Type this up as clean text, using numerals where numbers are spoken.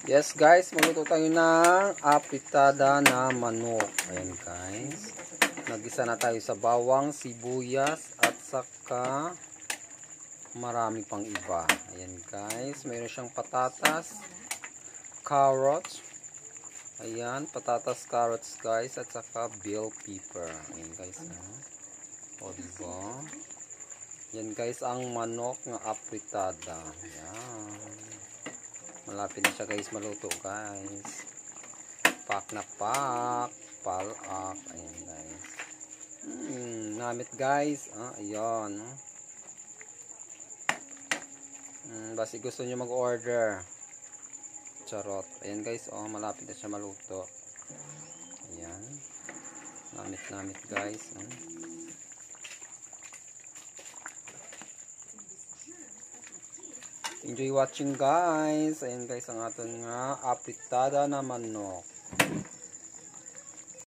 Yes guys, magluto tayo ng apitada na manok. Ayan guys. Nagisa na tayo sa bawang, sibuyas at saka marami pang iba. Ayan guys, mayroon siyang patatas, carrots. Ayan, patatas, carrots guys at saka bell pepper. Ayan guys. O diba? Yan guys ang manok na apitada. Ayan. Malapit na siya guys maluto guys. Pak na pak. Palak. Ayan guys. Namit guys. Ayan. Basi gusto nyo mag-order. Charot. Ayan guys. Malapit na siya maluto. Ayan. Namit guys. Enjoy watching guys. Ayan guys ang aton nga apitada na manok.